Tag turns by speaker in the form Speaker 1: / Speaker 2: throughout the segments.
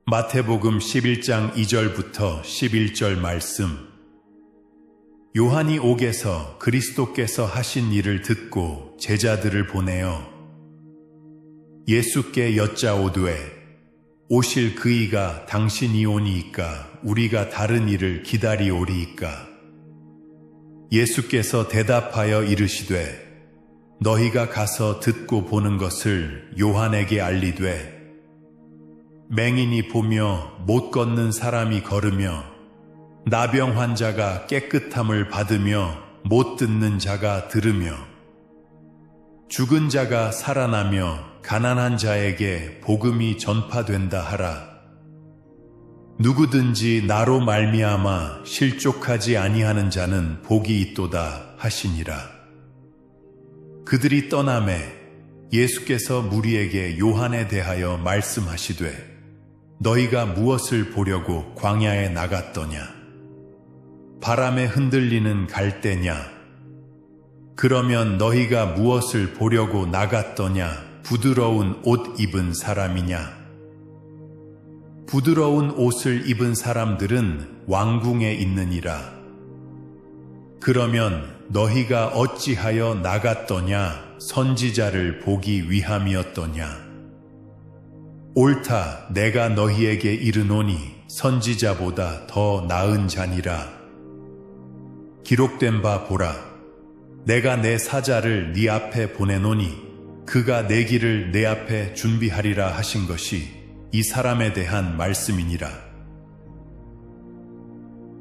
Speaker 1: 마태복음 11장 2절부터 11절 말씀. 요한이 옥에서 그리스도께서 하신 일을 듣고 제자들을 보내어 예수께 여짜오되 오실 그이가 당신이오니이까 우리가 다른 이를 기다리오리이까. 예수께서 대답하여 이르시되 너희가 가서 듣고 보는 것을 요한에게 알리되 맹인이 보며 못 걷는 사람이 걸으며 나병 환자가 깨끗함을 받으며 못 듣는 자가 들으며 죽은 자가 살아나며 가난한 자에게 복음이 전파된다 하라. 누구든지 나로 말미암아 실족하지 아니하는 자는 복이 있도다 하시니라. 그들이 떠나매 예수께서 무리에게 요한에 대하여 말씀하시되 너희가 무엇을 보려고 광야에 나갔더냐? 바람에 흔들리는 갈대냐? 그러면 너희가 무엇을 보려고 나갔더냐? 부드러운 옷 입은 사람이냐? 부드러운 옷을 입은 사람들은 왕궁에 있느니라. 그러면 너희가 어찌하여 나갔더냐? 선지자를 보기 위함이었더냐? 옳다, 내가 너희에게 이르노니 선지자보다 더 나은 자니라. 기록된 바 보라, 내가 내 사자를 네 앞에 보내노니 그가 내 길을 내 앞에 준비하리라 하신 것이 이 사람에 대한 말씀이니라.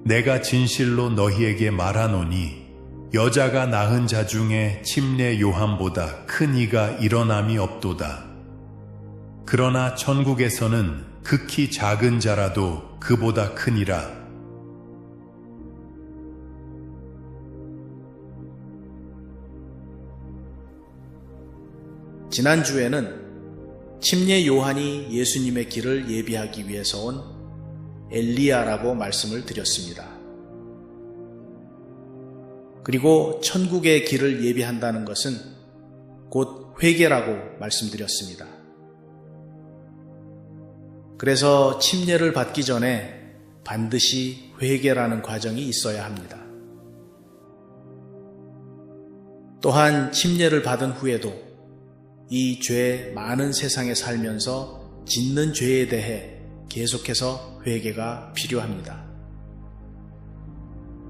Speaker 1: 내가 진실로 너희에게 말하노니 여자가 낳은 자 중에 침례 요한보다 큰 이가 일어남이 없도다. 그러나 천국에서는 극히 작은 자라도 그보다 크니라.
Speaker 2: 지난주에는 침례 요한이 예수님의 길을 예비하기 위해서 온 엘리야라고 말씀을 드렸습니다. 그리고 천국의 길을 예비한다는 것은 곧 회개라고 말씀드렸습니다. 그래서 침례를 받기 전에 반드시 회개라는 과정이 있어야 합니다. 또한 침례를 받은 후에도 이 죄 많은 세상에 살면서 짓는 죄에 대해 계속해서 회개가 필요합니다.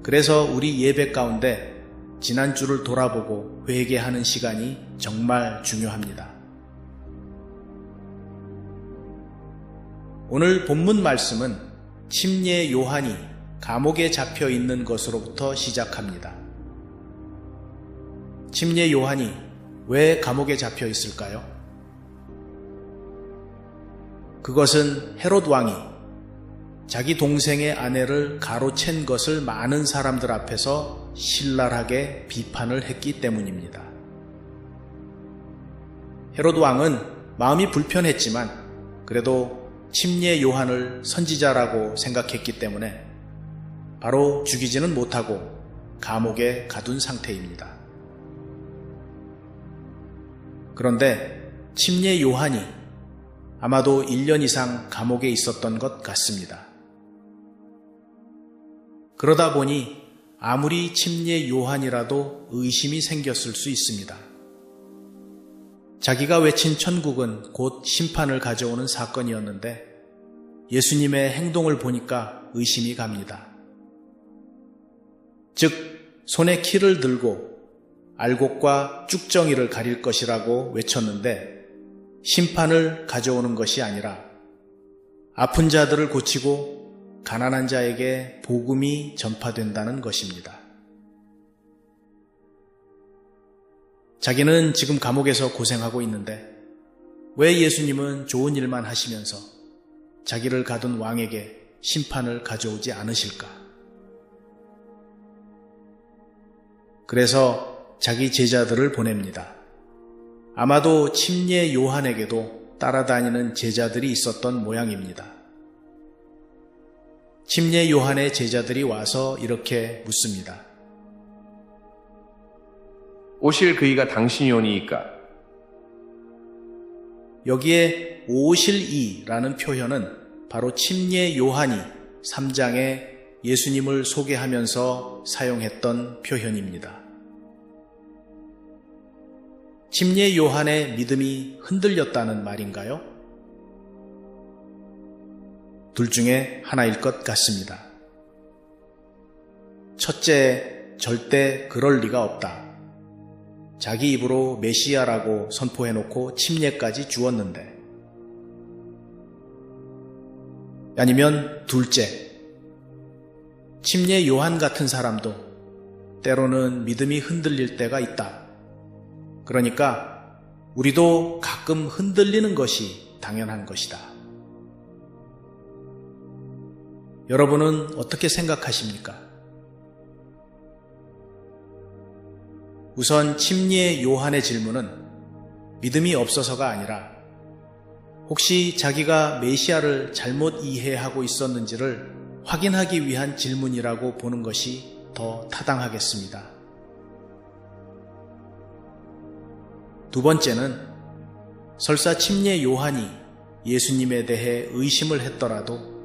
Speaker 2: 그래서 우리 예배 가운데 지난주를 돌아보고 회개하는 시간이 정말 중요합니다. 오늘 본문 말씀은 침례 요한이 감옥에 잡혀 있는 것으로부터 시작합니다. 침례 요한이 왜 감옥에 잡혀 있을까요? 그것은 헤롯 왕이 자기 동생의 아내를 가로챈 것을 많은 사람들 앞에서 신랄하게 비판을 했기 때문입니다. 헤롯 왕은 마음이 불편했지만 그래도 침례 요한을 선지자라고 생각했기 때문에 바로 죽이지는 못하고 감옥에 가둔 상태입니다. 그런데 침례 요한이 아마도 1년 이상 감옥에 있었던 것 같습니다. 그러다 보니 아무리 침례 요한이라도 의심이 생겼을 수 있습니다. 자기가 외친 천국은 곧 심판을 가져오는 사건이었는데 예수님의 행동을 보니까 의심이 갑니다. 즉, 손에 키를 들고 알곡과 쭉정이를 가릴 것이라고 외쳤는데 심판을 가져오는 것이 아니라 아픈 자들을 고치고 가난한 자에게 복음이 전파된다는 것입니다. 자기는 지금 감옥에서 고생하고 있는데 왜 예수님은 좋은 일만 하시면서 자기를 가둔 왕에게 심판을 가져오지 않으실까? 그래서 자기 제자들을 보냅니다. 아마도 침례 요한에게도 따라다니는 제자들이 있었던 모양입니다. 침례 요한의 제자들이 와서 이렇게 묻습니다.
Speaker 3: 오실 그이가 당신이오니이까?
Speaker 2: 여기에 오실 이라는 표현은 바로 침례 요한이 3장에 예수님을 소개하면서 사용했던 표현입니다. 침례 요한의 믿음이 흔들렸다는 말인가요? 둘 중에 하나일 것 같습니다. 첫째, 절대 그럴 리가 없다. 자기 입으로 메시아라고 선포해놓고 침례까지 주었는데. 아니면 둘째, 침례 요한 같은 사람도 때로는 믿음이 흔들릴 때가 있다. 그러니까 우리도 가끔 흔들리는 것이 당연한 것이다. 여러분은 어떻게 생각하십니까? 우선 침례 요한의 질문은 믿음이 없어서가 아니라 혹시 자기가 메시아를 잘못 이해하고 있었는지를 확인하기 위한 질문이라고 보는 것이 더 타당하겠습니다. 두 번째는 설사 침례 요한이 예수님에 대해 의심을 했더라도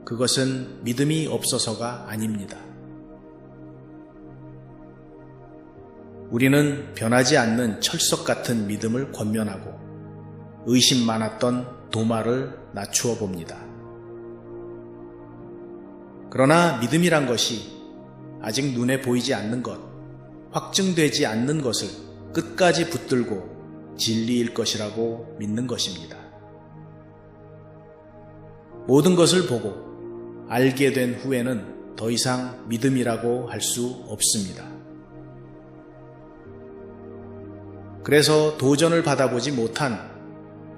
Speaker 2: 그것은 믿음이 없어서가 아닙니다. 우리는 변하지 않는 철석 같은 믿음을 권면하고 의심 많았던 도마를 낮추어 봅니다. 그러나 믿음이란 것이 아직 눈에 보이지 않는 것, 확증되지 않는 것을 끝까지 붙들고 진리일 것이라고 믿는 것입니다. 모든 것을 보고 알게 된 후에는 더 이상 믿음이라고 할 수 없습니다. 그래서 도전을 받아보지 못한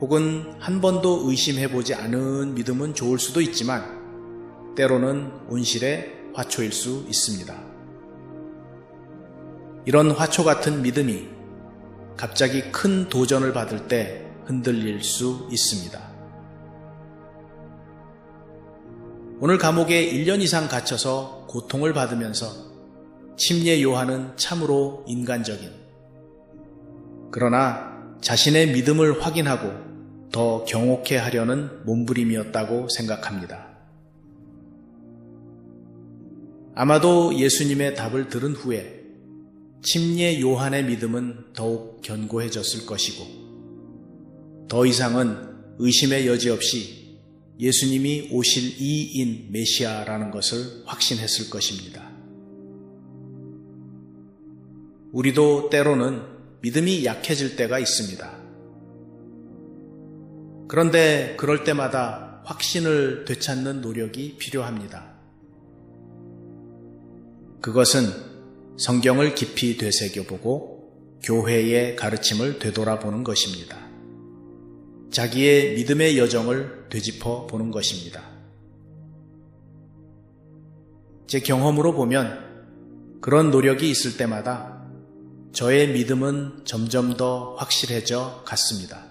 Speaker 2: 혹은 한 번도 의심해보지 않은 믿음은 좋을 수도 있지만 때로는 온실의 화초일 수 있습니다. 이런 화초 같은 믿음이 갑자기 큰 도전을 받을 때 흔들릴 수 있습니다. 오늘 감옥에 1년 이상 갇혀서 고통을 받으면서 침례 요한은 참으로 인간적인, 그러나 자신의 믿음을 확인하고 더 경옥해 하려는 몸부림이었다고 생각합니다. 아마도 예수님의 답을 들은 후에 침례 요한의 믿음은 더욱 견고해졌을 것이고 더 이상은 의심의 여지 없이 예수님이 오실 이인 메시아라는 것을 확신했을 것입니다. 우리도 때로는 믿음이 약해질 때가 있습니다. 그런데 그럴 때마다 확신을 되찾는 노력이 필요합니다. 그것은 성경을 깊이 되새겨보고 교회의 가르침을 되돌아보는 것입니다. 자기의 믿음의 여정을 되짚어 보는 것입니다. 제 경험으로 보면 그런 노력이 있을 때마다 저의 믿음은 점점 더 확실해져 갔습니다.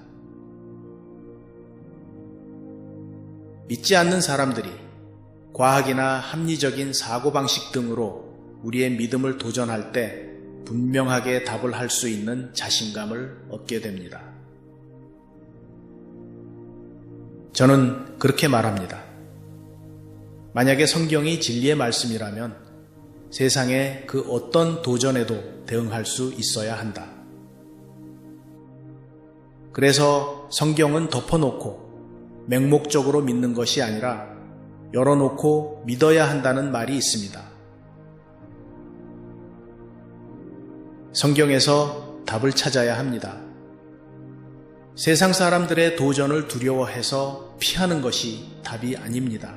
Speaker 2: 믿지 않는 사람들이 과학이나 합리적인 사고방식 등으로 우리의 믿음을 도전할 때 분명하게 답을 할 수 있는 자신감을 얻게 됩니다. 저는 그렇게 말합니다. 만약에 성경이 진리의 말씀이라면 세상의 그 어떤 도전에도 대응할 수 있어야 한다. 그래서 성경은 덮어놓고 맹목적으로 믿는 것이 아니라 열어놓고 믿어야 한다는 말이 있습니다. 성경에서 답을 찾아야 합니다. 세상 사람들의 도전을 두려워해서 피하는 것이 답이 아닙니다.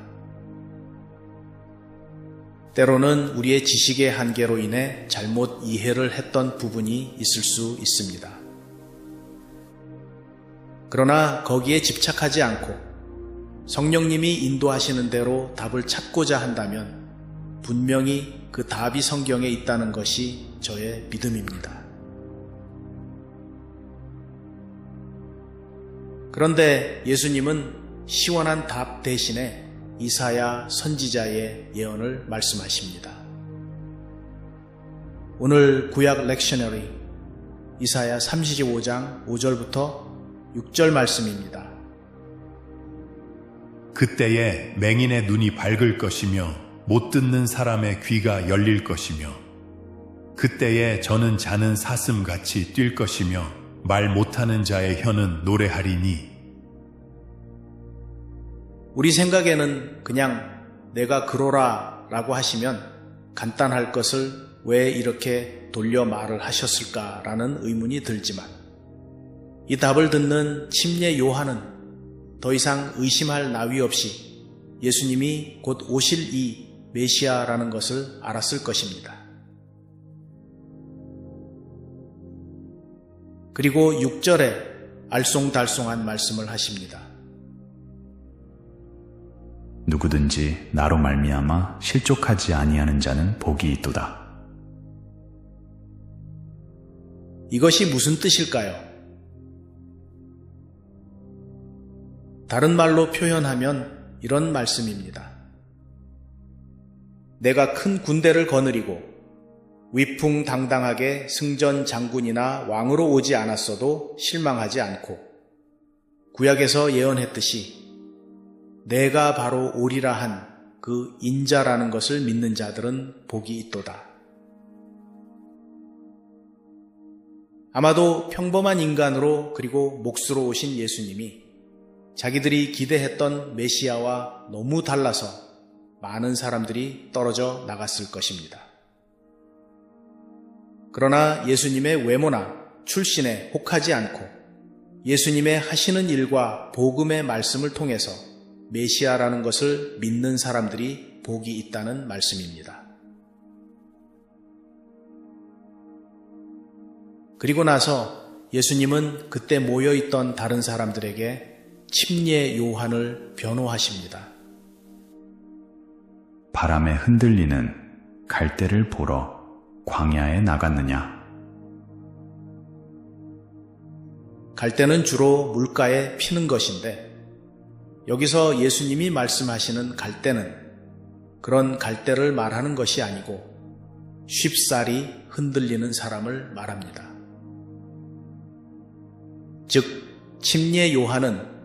Speaker 2: 때로는 우리의 지식의 한계로 인해 잘못 이해를 했던 부분이 있을 수 있습니다. 그러나 거기에 집착하지 않고 성령님이 인도하시는 대로 답을 찾고자 한다면 분명히 그 답이 성경에 있다는 것이 저의 믿음입니다. 그런데 예수님은 시원한 답 대신에 이사야 선지자의 예언을 말씀하십니다. 오늘 구약 렉셔너리 이사야 35장 5절부터 6절 말씀입니다.
Speaker 1: 그때에 맹인의 눈이 밝을 것이며 못 듣는 사람의 귀가 열릴 것이며 그때에 저는 자는 사슴같이 뛸 것이며 말 못하는 자의 혀는 노래하리니
Speaker 2: 우리 생각에는 그냥 내가 그러라 라고 하시면 간단할 것을 왜 이렇게 돌려 말을 하셨을까라는 의문이 들지만 이 답을 듣는 침례 요한은 더 이상 의심할 나위 없이 예수님이 곧 오실 이 메시아라는 것을 알았을 것입니다. 그리고 6절에 알쏭달쏭한 말씀을 하십니다.
Speaker 4: 누구든지 나로 말미암아 실족하지 아니하는 자는 복이 있도다.
Speaker 2: 이것이 무슨 뜻일까요? 다른 말로 표현하면 이런 말씀입니다. 내가 큰 군대를 거느리고 위풍당당하게 승전 장군이나 왕으로 오지 않았어도 실망하지 않고 구약에서 예언했듯이 내가 바로 오리라 한 그 인자라는 것을 믿는 자들은 복이 있도다. 아마도 평범한 인간으로 그리고 몫으로 오신 예수님이 자기들이 기대했던 메시아와 너무 달라서 많은 사람들이 떨어져 나갔을 것입니다. 그러나 예수님의 외모나 출신에 혹하지 않고 예수님의 하시는 일과 복음의 말씀을 통해서 메시아라는 것을 믿는 사람들이 복이 있다는 말씀입니다. 그리고 나서 예수님은 그때 모여있던 다른 사람들에게 침례 요한을 변호하십니다.
Speaker 4: 바람에 흔들리는 갈대를 보러 광야에 나갔느냐?
Speaker 2: 갈대는 주로 물가에 피는 것인데 여기서 예수님이 말씀하시는 갈대는 그런 갈대를 말하는 것이 아니고 쉽사리 흔들리는 사람을 말합니다. 즉 침례 요한은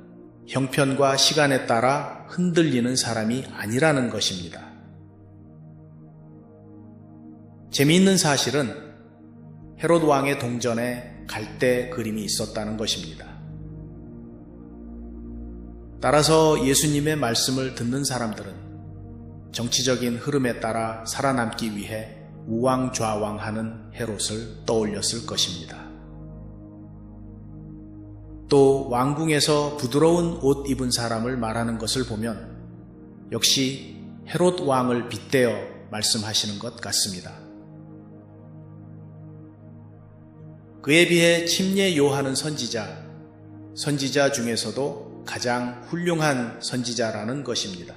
Speaker 2: 형편과 시간에 따라 흔들리는 사람이 아니라는 것입니다. 재미있는 사실은 헤롯 왕의 동전에 갈대 그림이 있었다는 것입니다. 따라서 예수님의 말씀을 듣는 사람들은 정치적인 흐름에 따라 살아남기 위해 우왕좌왕하는 헤롯을 떠올렸을 것입니다. 또 왕궁에서 부드러운 옷 입은 사람을 말하는 것을 보면 역시 헤롯 왕을 빗대어 말씀하시는 것 같습니다. 그에 비해 침례 요한은 선지자 중에서도 가장 훌륭한 선지자라는 것입니다.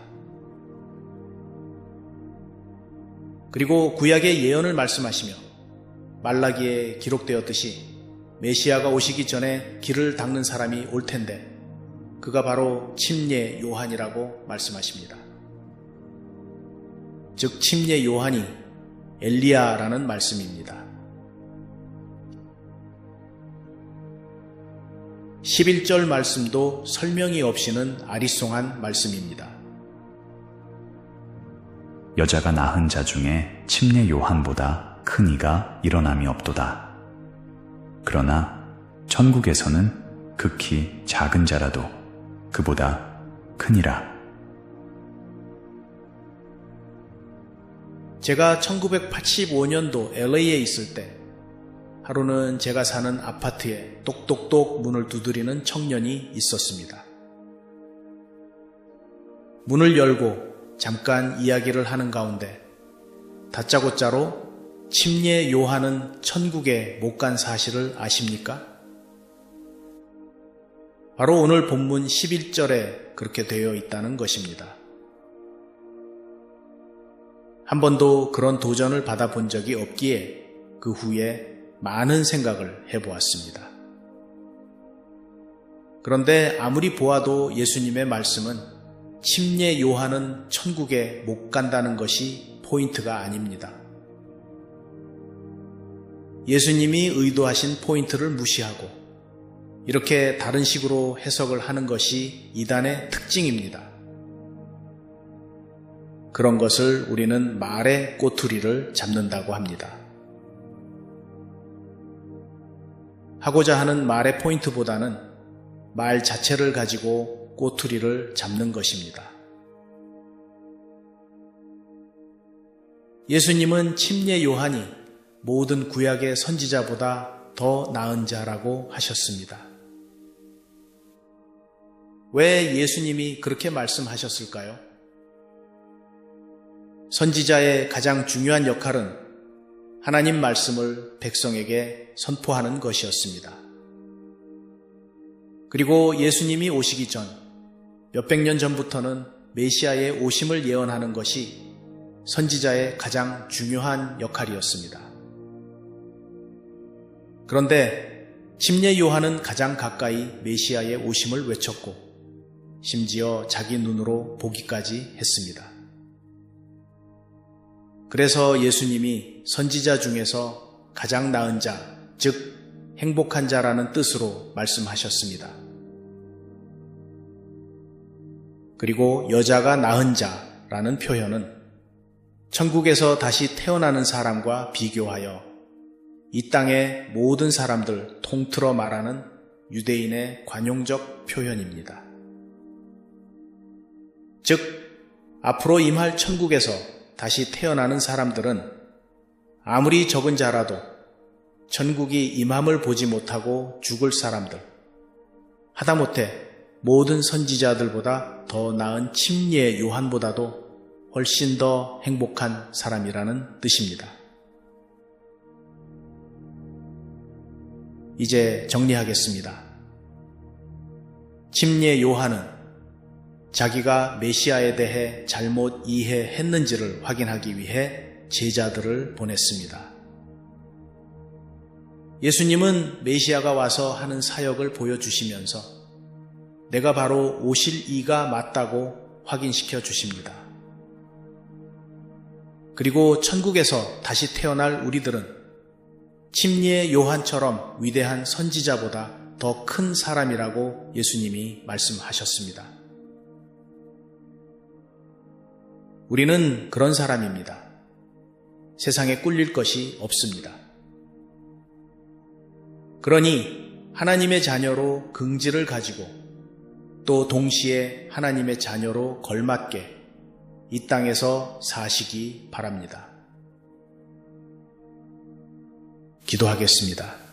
Speaker 2: 그리고 구약의 예언을 말씀하시며 말라기에 기록되었듯이 메시아가 오시기 전에 길을 닦는 사람이 올 텐데 그가 바로 침례 요한이라고 말씀하십니다. 즉 침례 요한이 엘리야라는 말씀입니다. 11절 말씀도 설명이 없이는 아리송한 말씀입니다.
Speaker 4: 여자가 낳은 자 중에 침례 요한보다 큰 이가 일어남이 없도다. 그러나 천국에서는 극히 작은 자라도 그보다 크니라.
Speaker 2: 제가 1985년도 LA에 있을 때 하루는 제가 사는 아파트에 똑똑똑 문을 두드리는 청년이 있었습니다. 문을 열고 잠깐 이야기를 하는 가운데 다짜고짜로 침례 요한은 천국에 못 간 사실을 아십니까? 바로 오늘 본문 11절에 그렇게 되어 있다는 것입니다. 한 번도 그런 도전을 받아본 적이 없기에 그 후에 많은 생각을 해보았습니다. 그런데 아무리 보아도 예수님의 말씀은 침례 요한은 천국에 못 간다는 것이 포인트가 아닙니다. 예수님이 의도하신 포인트를 무시하고 이렇게 다른 식으로 해석을 하는 것이 이단의 특징입니다. 그런 것을 우리는 말의 꼬투리를 잡는다고 합니다. 하고자 하는 말의 포인트보다는 말 자체를 가지고 꼬투리를 잡는 것입니다. 예수님은 침례 요한이 모든 구약의 선지자보다 더 나은 자라고 하셨습니다. 왜 예수님이 그렇게 말씀하셨을까요? 선지자의 가장 중요한 역할은 하나님 말씀을 백성에게 선포하는 것이었습니다. 그리고 예수님이 오시기 전 몇백 년 전부터는 메시아의 오심을 예언하는 것이 선지자의 가장 중요한 역할이었습니다. 그런데 침례 요한은 가장 가까이 메시아의 오심을 외쳤고 심지어 자기 눈으로 보기까지 했습니다. 그래서 예수님이 선지자 중에서 가장 나은 자, 즉 행복한 자라는 뜻으로 말씀하셨습니다. 그리고 여자가 낳은 자라는 표현은 천국에서 다시 태어나는 사람과 비교하여 이 땅의 모든 사람들 통틀어 말하는 유대인의 관용적 표현입니다. 즉, 앞으로 임할 천국에서 다시 태어나는 사람들은 아무리 적은 자라도 천국이 임함을 보지 못하고 죽을 사람들, 하다못해 모든 선지자들보다 더 나은 침례 요한보다도 훨씬 더 행복한 사람이라는 뜻입니다. 이제 정리하겠습니다. 침례 요한은 자기가 메시아에 대해 잘못 이해했는지를 확인하기 위해 제자들을 보냈습니다. 예수님은 메시아가 와서 하는 사역을 보여주시면서 내가 바로 오실 이가 맞다고 확인시켜 주십니다. 그리고 천국에서 다시 태어날 우리들은 침례 요한처럼 위대한 선지자보다 더 큰 사람이라고 예수님이 말씀하셨습니다. 우리는 그런 사람입니다. 세상에 꿀릴 것이 없습니다. 그러니 하나님의 자녀로 긍지를 가지고 또 동시에 하나님의 자녀로 걸맞게 이 땅에서 사시기 바랍니다. 기도하겠습니다.